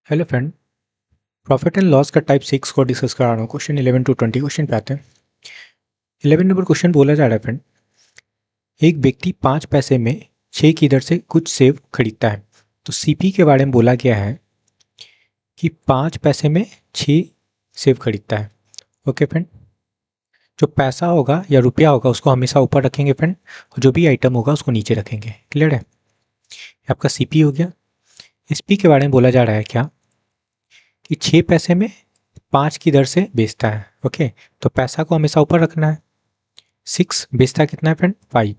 Hello friend. Profit and loss का type 6 को discuss कर रहा हूँ। क्वेश्चन 11 टू 20 क्वेश्चन पे आते हैं। 11 नंबर क्वेश्चन बोला जा रहा है फ्रेंड, एक व्यक्ति 5 पैसे में 6 की दर से कुछ सेव खरीदता है। तो सीपी के बारे में बोला गया है कि 5 पैसे में 6 सेव खरीदता है। ओके फ्रेंड, जो पैसा होगा या रुपया होगा उसको हमेशा ऊपर रखेंगे फ्रेंड, और जो भी आइटम होगा उसको नीचे रखेंगे। क्लियर है? आपका सीपी हो गया। एसपी के बारे में बोला जा रहा है क्या कि 6 पैसे में 5 की दर से बेचता है। ओके, तो पैसा को हमेशा ऊपर रखना है। 6 बेचता कितना है फ्रेंड? 5।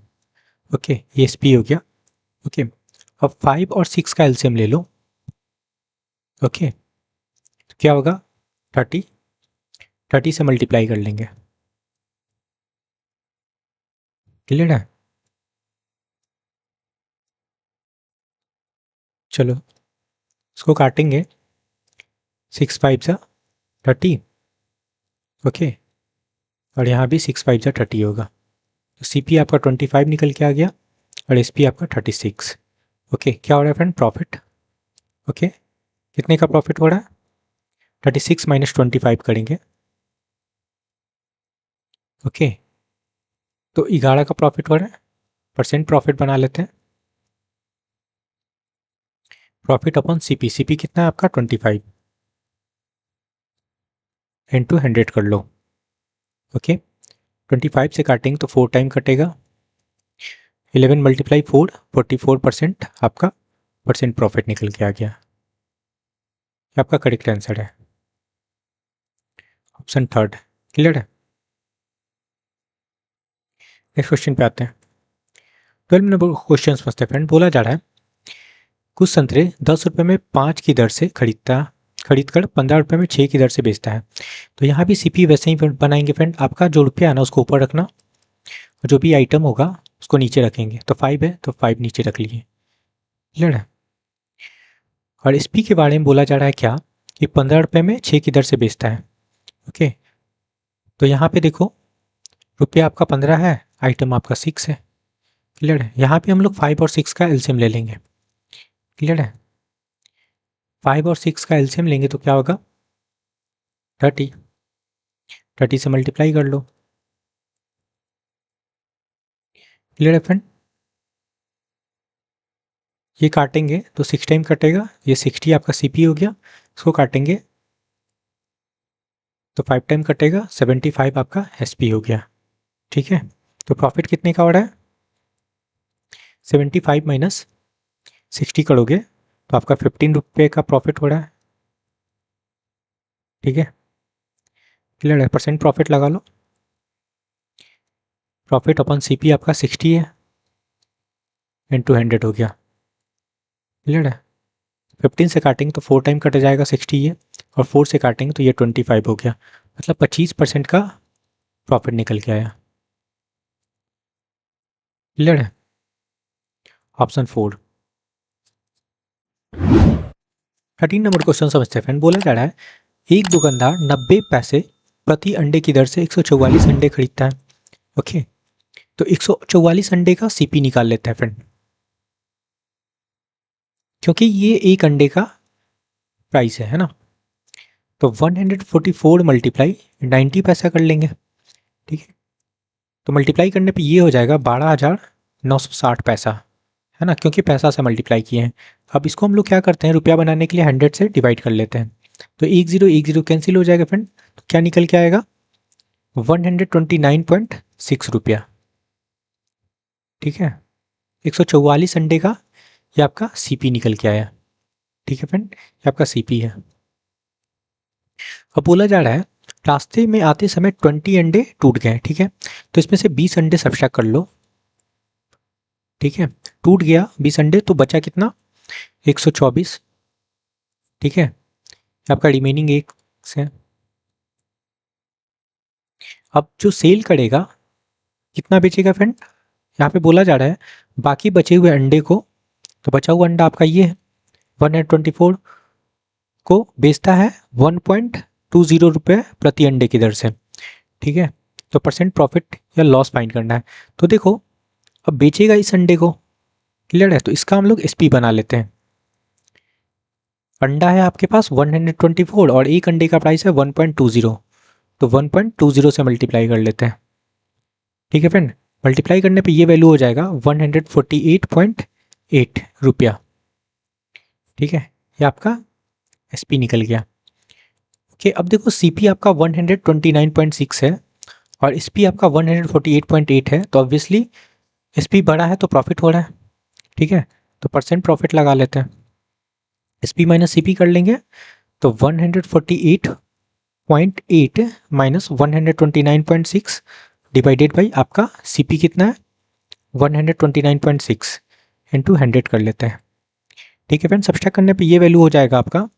ओके, ये एसपी हो गया। ओके, अब 5 और 6 का एलसीएम ले लो। ओके, तो क्या होगा? 30। 30 से मल्टीप्लाई कर लेंगे। क्लियर है? चलो इसको काटेंगे। 6 5 सा 30। ओके, और यहाँ भी 6 5 सा 30 होगा। तो सीपी आपका 25 निकल के आ गया और एसपी आपका 36। ओके, क्या हो रहा है फ्रेंड? प्रॉफिट। ओके, कितने का प्रॉफिट हो रहा है? 36 माइनस 25 करेंगे। ओके, तो 11 का प्रॉफिट हो रहा है। परसेंट प्रॉफिट बना लेते हैं। Profit upon CP. सीपी कितना है आपका? 25 इंटू 100 कर लो। ओके, 25 से काटेंगे तो 4 टाइम कटेगा। 11 मल्टीप्लाई 4, 44% आपका परसेंट प्रॉफिट निकल के आ गया। ये आपका करेक्ट आंसर है, ऑप्शन थर्ड। क्लियर है? नेक्स्ट क्वेश्चन पे आते हैं। 12 नंबर क्वेश्चन समझते हैं फ्रेंड। बोला जा रहा है कुछ संतरे 10 रुपये में 5 की दर से खरीदकर 15 रुपये में 6 की दर से बेचता है। तो यहाँ भी सीपी वैसे ही बनाएंगे फ्रेंड। आपका जो रुपया है ना उसको ऊपर रखना, और जो भी आइटम होगा उसको नीचे रखेंगे। तो 5 है तो 5 नीचे रख लिए। क्लियर है? और एसपी के बारे में बोला जा रहा है क्या कि 15 रुपये में 6 की दर से बेचता है। ओके, तो यहाँ पे देखो, रुपया आपका 15 है, आइटम आपका 6 है। क्लियर है? यहाँ पे हम लोग 5 और 6 का एलसीएम ले लेंगे। क्लियर है? 5 और 6 का एलसीएम लेंगे तो क्या होगा? 30। 30 से मल्टीप्लाई कर लो। क्लियर है फ्रेंड? ये काटेंगे तो 6 टाइम कटेगा। ये 60 आपका सीपी हो गया। इसको काटेंगे तो 5 टाइम कटेगा। 75 आपका एसपी हो गया। ठीक है, तो प्रॉफिट कितने का हो रहा है? 75 माइनस 60 करोगे तो आपका 15 रुपये का प्रॉफिट हो रहा है। ठीक है, क्लियर है? परसेंट प्रॉफिट लगा लो। प्रॉफिट अपॉन सीपी आपका 60 है, इंटू 100 हो गया। क्लियर है? 15 से काटेंगे तो 4 टाइम कट जाएगा 60 ये, और 4 से काटेंगे तो ये 25 हो गया। मतलब 25% का प्रॉफिट निकल के आया। क्लियर है? ऑप्शन 4। 13 नंबर क्वेश्चन समझते हैं फ्रेंड। बोला जा रहा है एक दुकानदार 90 पैसे प्रति अंडे की दर से 144 अंडे खरीदता है। ओके, तो 144 अंडे का सीपी निकाल लेते हैं फ्रेंड, क्योंकि ये एक अंडे का प्राइस है ना। तो 144 मल्टीप्लाई 90 पैसा कर लेंगे। ठीक है, तो मल्टीप्लाई करने पे ये हो जाएगा 12,960 पैसा, है ना, क्योंकि पैसा से मल्टीप्लाई किए हैं। अब इसको हम लोग क्या करते हैं, रुपया बनाने के लिए 100 से डिवाइड कर लेते हैं। तो 1 0 कैंसिल हो जाएगा फ्रेंड। तो क्या निकल के आएगा? 129.6 रुपया। ठीक है, 144 अंडे का ये आपका सीपी निकल के आया। ठीक है फ्रेंड, ये आपका सीपी है। अब बोला जा रहा है रास्ते में आते समय 20 अंडे टूट गए। ठीक है, तो इसमें से 20 अंडे सब्ट्रैक्ट कर लो। ठीक है, टूट गया 20 अंडे तो बचा कितना? 124। ठीक है, आपका रिमेनिंग एक से। अब जो सेल करेगा कितना बेचेगा फ्रेंड? यहाँ पे बोला जा रहा है बाकी बचे हुए अंडे को, तो बचा हुआ अंडा आपका ये है 124 को बेचता है 1.20 रुपये प्रति अंडे की दर से। ठीक है, तो परसेंट प्रॉफिट या लॉस फाइंड करना है। तो देखो, अब बेचेगा इस अंडे को। क्लियर है? तो इसका हम लोग एसपी बना लेते हैं। अंडा है आपके पास 124 और एक अंडे का प्राइस है 1.20, तो 1.20 से मल्टीप्लाई कर लेते हैं। ठीक है फ्रेंड, मल्टीप्लाई करने पे ये वैल्यू हो जाएगा 148.8 रुपया। ठीक है, ये आपका एसपी निकल गया। ओके, अब देखो सीपी आपका 129.6 है और एसपी आपका 148.8 है, तो ऑब्वियसली एसपी बड़ा है तो प्रॉफिट हो रहा है। ठीक है, तो परसेंट प्रॉफिट लगा लेते हैं, एसपी माइनस सीपी कर लेंगे, तो 148.8 माइनस 129.6 डिवाइडेड बाई आपका सीपी कितना है 129.6 इंटू 100 कर लेते हैं। ठीक है फ्रेंड, सब्सट्रैक्ट करने पे ये वैल्यू हो जाएगा आपका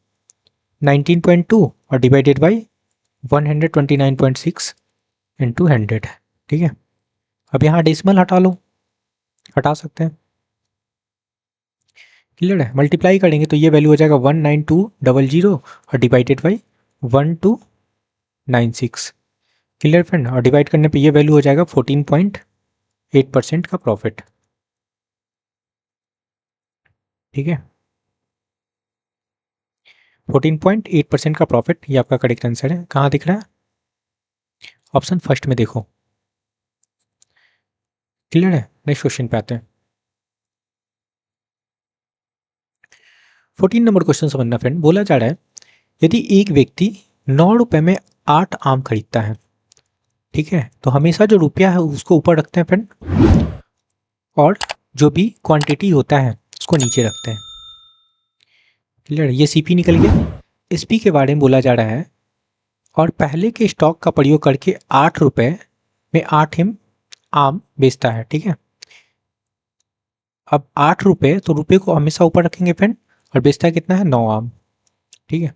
19.2 और डिवाइडेड बाई 129.6 इंटू 100। ठीक है, अब यहाँ डेसिमल हटा लो, हटा सकते हैं। क्लियर है, मल्टीप्लाई करेंगे तो ये वैल्यू हो जाएगा 19200 और डिवाइडेड बाई 1296। क्लियर फ्रेंड, और डिवाइड करने पे ये वैल्यू हो जाएगा 14.8% का प्रॉफिट। ठीक है, 14.8% का प्रॉफिट, ये आपका करेक्ट आंसर है। कहाँ दिख रहा है? ऑप्शन फर्स्ट में देखो। क्लियर है, नेक्स्ट क्वेश्चन पे आते हैं। 14 नंबर क्वेश्चन समझना फ्रेंड, बोला जा रहा है यदि एक व्यक्ति 9 रुपए में 8 आम खरीदता है, ठीक है, तो हमेशा जो रुपया है उसको ऊपर रखते हैं फ्रेंड, और जो भी क्वांटिटी होता है उसको नीचे रखते हैं। क्लियर, ये सीपी निकल गया। एसपी के बारे में बोला जा रहा है और पहले के स्टॉक का प्रयोग करके 8 रुपए में 8 हिम आम बेचता है। ठीक है, अब 8 रुपए, तो रुपये को हमेशा ऊपर रखेंगे फ्रेंड, और बेचता कितना है 9 आम। ठीक है,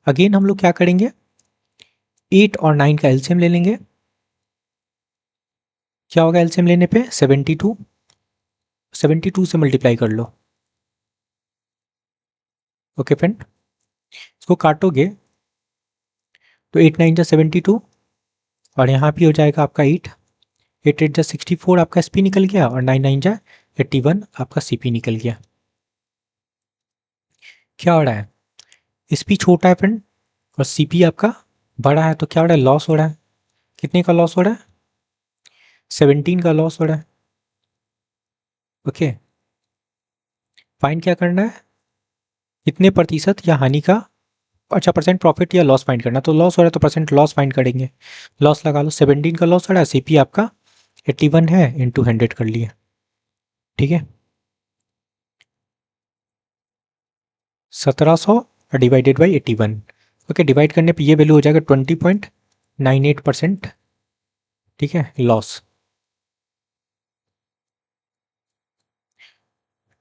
अगेन हम लोग क्या करेंगे, 8 और 9 का एलसीएम ले लेंगे। क्या होगा एलसीएम लेने पे 72, 72 से मल्टीप्लाई कर लो। ओके फ्रेंड, इसको काटोगे तो 8 9 जा 72 और यहाँ भी हो जाएगा आपका 8, 8 8 जा 64 आपका एसपी निकल गया, और 9 9 जा 81 आपका सीपी निकल गया। क्या हो रहा है, एसपी छोटा है फ्रेंड और सीपी आपका बड़ा है, तो क्या हो रहा है, लॉस हो रहा है। कितने का लॉस हो रहा है, 17 का लॉस हो रहा है। ओके, फाइंड क्या करना है, कितने प्रतिशत या हानि का, अच्छा परसेंट प्रॉफिट या लॉस फाइंड करना, तो लॉस हो रहा है तो परसेंट लॉस फाइंड करेंगे। लॉस लगा लो, 17 का लॉस हो रहा है, सीपी आपका 81 है, इंटू 100 कर लिए। ठीक है, 1700 डिवाइडेड बाई 81। ओके, डिवाइड करने पे ये वैल्यू हो जाएगा 20.98%। ठीक है, लॉस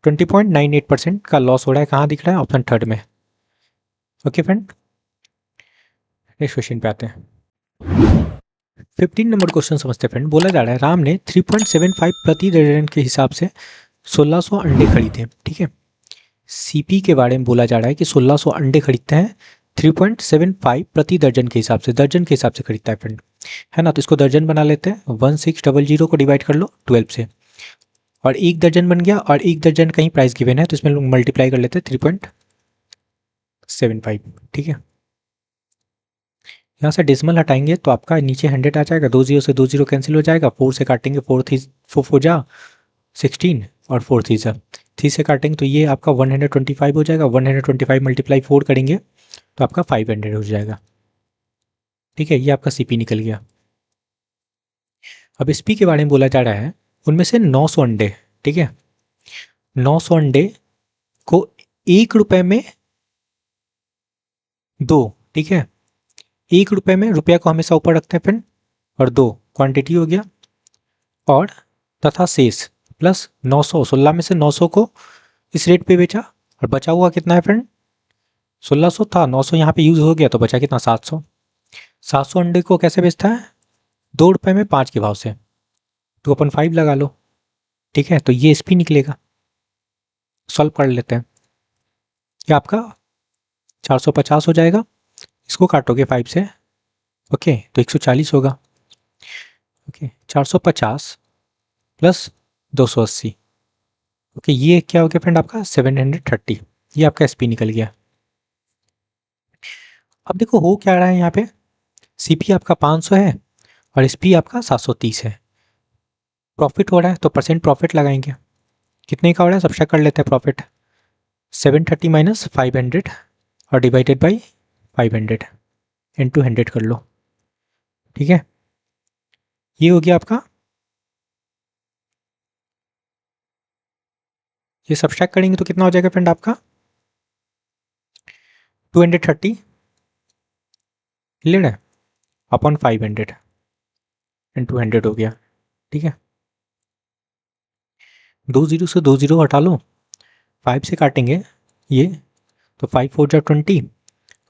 20.98% का लॉस हो रहा है। कहाँ दिख रहा है, ऑप्शन थर्ड में। ओके फ्रेंड, नेक्स्ट क्वेश्चन पे आते हैं। 15 नंबर क्वेश्चन समझते हैं फ्रेंड, बोला जा रहा है राम ने 3.75 प्रति दर्जन के हिसाब से 1600 अंडे खरीदे। ठीक है, सीपी के बारे में बोला जा रहा है कि 1600 अंडे खरीदते हैं 3.75 प्रति दर्जन के हिसाब से, दर्जन के हिसाब से खरीदता है फ्रेंड, है ना। तो इसको दर्जन बना लेते हैं, 1600 को डिवाइड कर लो 12 से, और एक दर्जन बन गया, और एक दर्जन कहीं प्राइस गिवन है तो इसमें लोग मल्टीप्लाई कर लेते हैं 3.75। ठीक है, यहाँ से डेसिमल हटाएंगे तो आपका नीचे 100 आ जाएगा, 2 जीरो से 2 जीरो कैंसिल हो जाएगा, 4 से काटेंगे 4 थी 4 जा 16 और 4 थी जा 3 से काटेंगे तो ये आपका 125 हो जाएगा, 125 मल्टीप्लाई 4 करेंगे तो आपका 500 हो जाएगा। ठीक है, ये आपका सीपी निकल गया। अब एसपी के बारे में बोला जा रहा है, उनमें से 900 अंडे, ठीक है, 900 अंडे को 1 रुपए में 2, ठीक है, 1 रुपए में रुपया को हमेशा ऊपर रखते हैं फ्रेंड, और 2 क्वांटिटी हो गया, और तथा शेष प्लस 900, 16 में से 900 को इस रेट पे बेचा, और बचा हुआ कितना है फ्रेंड, 1600 था, 900 यहाँ पे यूज हो गया तो बचा कितना 700। 700 अंडे को कैसे बेचता है, 2 रुपए में 5 के भाव से, तो अपन 5 लगा लो। ठीक है, तो ये एसपी निकलेगा। सॉल्व कर लेते हैं, ये आपका 450 हो जाएगा, इसको काटोगे 5 से, ओके, तो 140 होगा। ओके, 450 प्लस 280, ओके, ये क्या हो गया फ्रेंड आपका 730। ये आपका SP निकल गया। अब देखो हो क्या रहा है यहाँ पे, CP आपका 500 है और SP आपका 730 है। प्रॉफिट हो रहा है तो परसेंट प्रॉफिट लगाएंगे, कितने का हो रहा है सब्ट्रैक्ट कर लेते हैं प्रॉफिट। 730 माइनस 500 और डिवाइडेड बाई 500 इंटू 100 कर लो, ठीक है। ये हो गया आपका, ये सब्ट्रैक्ट करेंगे तो कितना हो जाएगा फ्रेंड आपका 230 क्लियर है अपॉन 500 इंटू 100 हो गया, ठीक है। 2 जीरो से 2 जीरो हटा लो, 5 से काटेंगे ये तो 5 4 जा 20,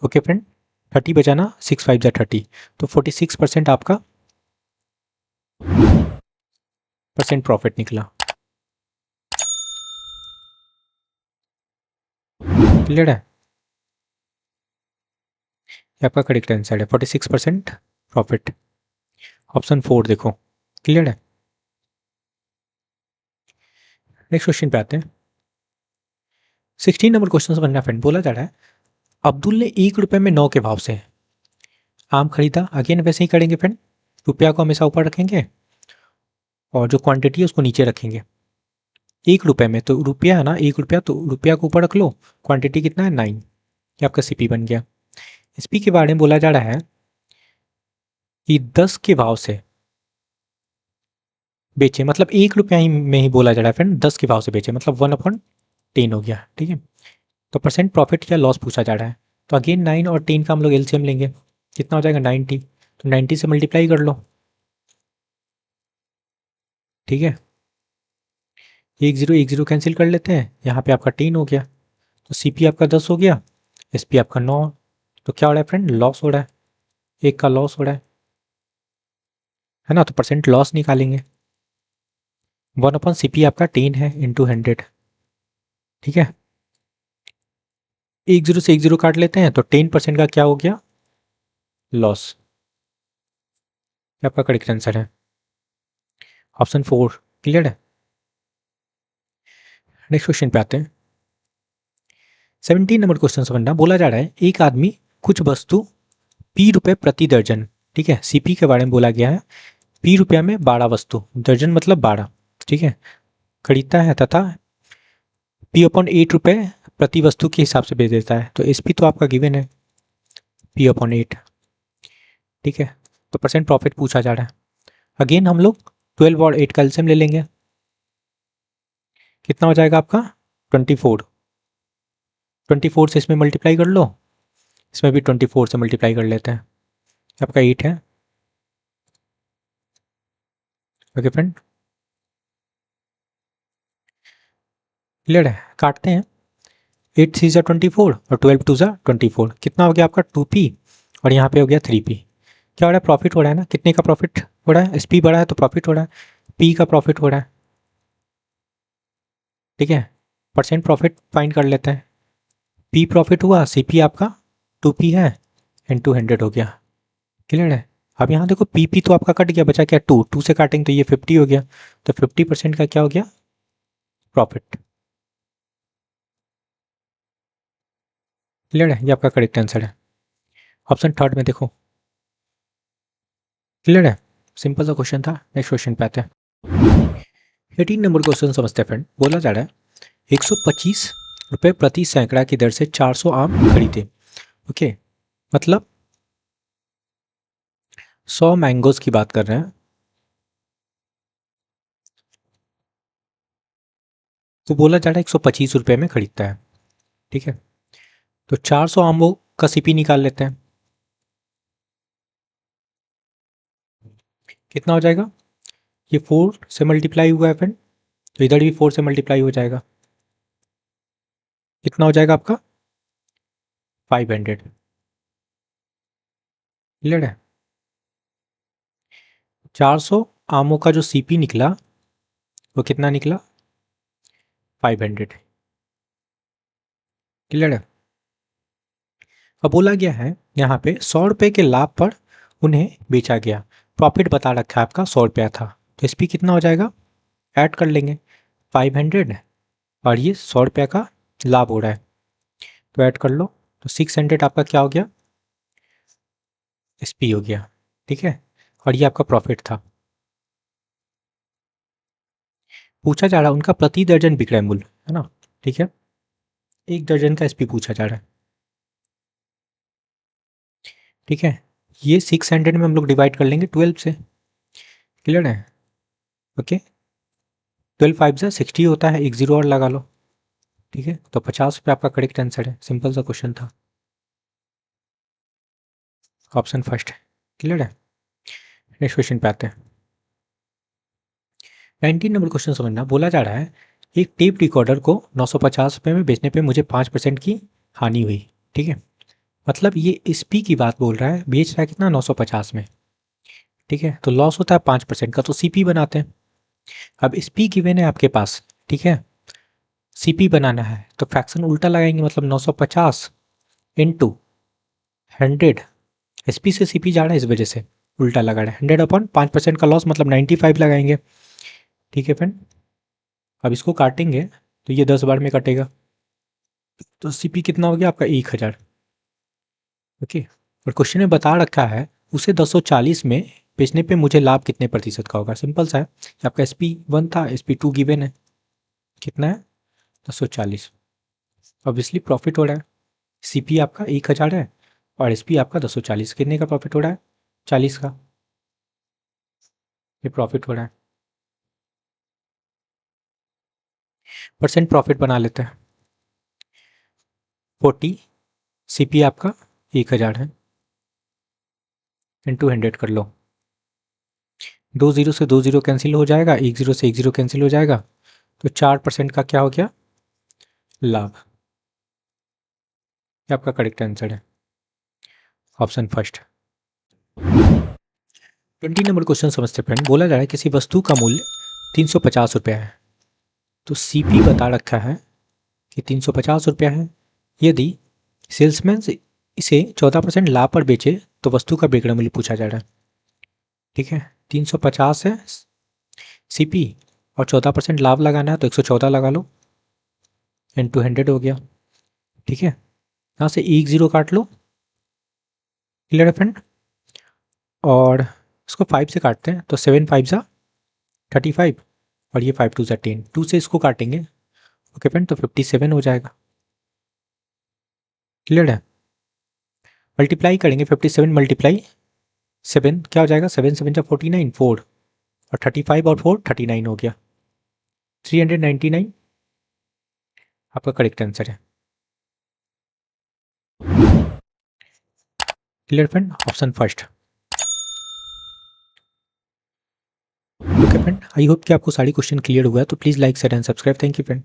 ओके फ्रेंड 30 बचाना 6 5 जा 30, तो 46% आपका परसेंट प्रॉफिट निकला, क्लियर है। ये आपका करेक्ट आंसर है 46% प्रॉफिट, ऑप्शन 4 देखो, क्लियर है। नेक्स्ट क्वेश्चन पे आते हैं। 16 नंबर क्वेश्चन से बनना फ्रेंड, बोला जा रहा है अब्दुल ने 1 रुपये में 9 के भाव से आम खरीदा। अगेन वैसे ही करेंगे फ्रेंड, रुपया को हमेशा ऊपर रखेंगे और जो क्वांटिटी है उसको नीचे रखेंगे। 1 रुपये में तो रुपया है ना, 1 रुपया तो रुपया को ऊपर रख लो, क्वांटिटी कितना है 9, ये आपका CP बन गया। SP के बारे में बोला जा रहा है कि 10 के भाव से बेचे, मतलब 1 रुपया ही में ही बोला जा रहा है फ्रेंड, 10 के भाव से बेचे मतलब 1/10 हो गया, ठीक है। तो परसेंट प्रॉफिट या लॉस पूछा जा रहा है, तो अगेन 9 और 10 का हम लोग LCM लेंगे, कितना हो जाएगा 90, तो 90 से मल्टीप्लाई कर लो, ठीक है। 1 0 कैंसिल कर लेते हैं, यहाँ पे आपका 10 हो गया, तो CP आपका 10 हो गया, SP आपका 9, तो क्या हो रहा है फ्रेंड लॉस हो रहा है, एक का लॉस हो रहा है ना, तो परसेंट लॉस निकालेंगे। 1/CP आपका 10 है इंटू 100, ठीक है। 1 0 से 1 0 काट लेते हैं तो 10% का क्या हो गया लॉस, आपका करेक्ट आंसर है ऑप्शन 4, क्लियर है। नेक्स्ट क्वेश्चन पे आते हैं। 17 नंबर क्वेश्चन समझना, बोला जा रहा है एक आदमी कुछ वस्तु P रुपये प्रति दर्जन, ठीक है, CP के बारे में बोला गया है, P रुपया में 12 वस्तु, दर्जन मतलब 12, ठीक है, खरीदता है तथा P/8 रुपये प्रति वस्तु के हिसाब से बेच देता है। तो SP तो आपका गिवन है P/8, ठीक है। तो परसेंट प्रॉफिट पूछा जा रहा है, अगेन हम लोग 12 और 8 का एलसीएम ले लेंगे, कितना हो जाएगा आपका 24, 24 से इसमें मल्टीप्लाई कर लो, इसमें भी 24 से मल्टीप्लाई कर लेते हैं, आपका 8 है, ओके फ्रेंड क्लियर है। काटते हैं, 8 3 ज़ा 24 और 12 2 ज़ा 24, कितना हो गया आपका 2P और यहाँ पे हो गया 3P। क्या हो रहा है प्रॉफिट हो रहा है ना, कितने का प्रॉफिट हो रहा है, SP बढ़ा है तो प्रॉफिट हो रहा है, P का प्रॉफिट हो रहा है, ठीक है। परसेंट प्रॉफिट फाइंड कर लेते हैं, P प्रॉफिट हुआ, CP आपका 2P है इंटू 100 हो गया, क्लियर है। अब यहाँ देखो PP तो आपका कट गया, बचा क्या 2, 2 से काटेंगे तो ये 50 हो गया, तो 50% का क्या हो गया प्रॉफिट, क्लियर है। ये आपका करेक्ट आंसर है ऑप्शन 3 में देखो, क्लियर है। सिंपल सा क्वेश्चन था। नेक्स्ट क्वेश्चन पे आते हैं। 18 नंबर क्वेश्चन समझते हैं फ्रेंड, बोला जा रहा है 125 रुपये प्रति सैकड़ा की दर से 400 आम खरीदे, ओके, मतलब 100 मैंगोज की बात कर रहे हैं, तो बोला जा रहा है 125 रुपये में खरीदता है, ठीक है। तो 400 आमों का CP निकाल लेते हैं, कितना हो जाएगा, ये 4 से मल्टीप्लाई हुआ है फ्रेंड, तो इधर भी 4 से मल्टीप्लाई हो जाएगा, कितना हो जाएगा आपका 500, क्लियर है। 400 आमों का जो CP निकला वो कितना निकला 500, क्लियर है। अब बोला गया है यहाँ पे 100 रुपये के लाभ पर उन्हें बेचा गया, प्रॉफिट बता रखा है आपका 100 रुपया था, तो SP कितना हो जाएगा ऐड कर लेंगे 500 और ये 100 रुपये का लाभ हो रहा है, तो ऐड कर लो, तो 600 आपका क्या हो गया, एसपी हो गया। ठीक है, और ये आपका प्रॉफिट था। पूछा जा रहा है उनका प्रति दर्जन विक्रय मूल्य, है ना। ठीक है, 1 दर्जन का एसपी पूछा जा रहा है। ठीक है, ये 600 में हम लोग डिवाइड कर लेंगे 12 से। क्लियर है, ओके। 12 5 से 60 होता है, एक जीरो और लगा लो। ठीक है, तो 50 रुपये आपका करेक्ट आंसर है। सिंपल सा क्वेश्चन था, ऑप्शन फर्स्ट है। क्लियर है, नेक्स्ट क्वेश्चन पे आते हैं। 19 नंबर क्वेश्चन समझना। बोला जा रहा है एक टेप रिकॉर्डर को 950 रुपये में बेचने पे मुझे 5% की हानि हुई। ठीक है, मतलब ये एसपी की बात बोल रहा है, बेच रहा है कितना, 950 में। ठीक है, तो लॉस होता है 5% का, तो सीपी बनाते हैं। अब एसपी गिवन है आपके पास, ठीक है, सीपी बनाना है तो फ्रैक्शन उल्टा लगाएंगे, मतलब 950 इंटू 100। एसपी से सीपी जा रहा है, इस वजह से उल्टा लगा रहा है। 100/5% का लॉस मतलब 95 लगाएंगे। ठीक है फ्रेंड, अब इसको काटेंगे तो ये 10 बार में कटेगा, तो सीपी कितना हो गया आपका, 1000। ओके, और क्वेश्चन में बता रखा है उसे 240 में बेचने पे मुझे लाभ कितने प्रतिशत का होगा। सिंपल सा है, आपका SP1 था, SP2 गिवन है, कितना है, 240। ऑब्वियसली प्रॉफिट हो रहा है। सीपी आपका 1000 है और एसपी आपका 240, कितने का प्रॉफिट हो रहा है, 40 का। ये प्रॉफिट हो रहा है। परसेंट प्रॉफिट बना लेते हैं। 40, सीपी आपका 1000 है, इंटू 100 कर लो। 2 जीरो से 2 जीरो कैंसिल हो जाएगा, 1 जीरो से 1 जीरो कैंसिल हो जाएगा, तो 4% का क्या हो गया, लाभ। ये आपका करेक्ट आंसर है, ऑप्शन फर्स्ट। 20 नंबर क्वेश्चन समझते फ्रेंड। बोला जा रहा है किसी वस्तु का मूल्य 350 रुपया है, तो सीपी बता रखा है कि 350 रुपया है। यदि सेल्समैन से इसे 14% लाभ पर बेचे तो वस्तु का विक्रय मूल्य पूछा जा रहा है। ठीक है, 350 है सीपी और 14% लाभ लगाना है, तो 114 लगा लो, इंटू 100 हो गया। ठीक है, यहाँ से 1 जीरो काट लो। क्लियर है फ्रेंड, और इसको 5 से काटते हैं, तो 7 5 ज़ा 35 और ये 5 2 ज़ा 10, 2 से इसको काटेंगे। ओके फ्रेंड, तो 57 हो जाएगा। क्लियर है, मल्टीप्लाई करेंगे, 57 मल्टीप्लाई 7 क्या हो जाएगा, 7 7 जा 49, 4 और 35 और 4 39 हो गया, 399 आपका करेक्ट आंसर है। Clear friend, option first. Okay friend, I hope कि आपको सारी क्वेश्चन क्लियर हुआ है, तो please like share and subscribe. Thank you friend.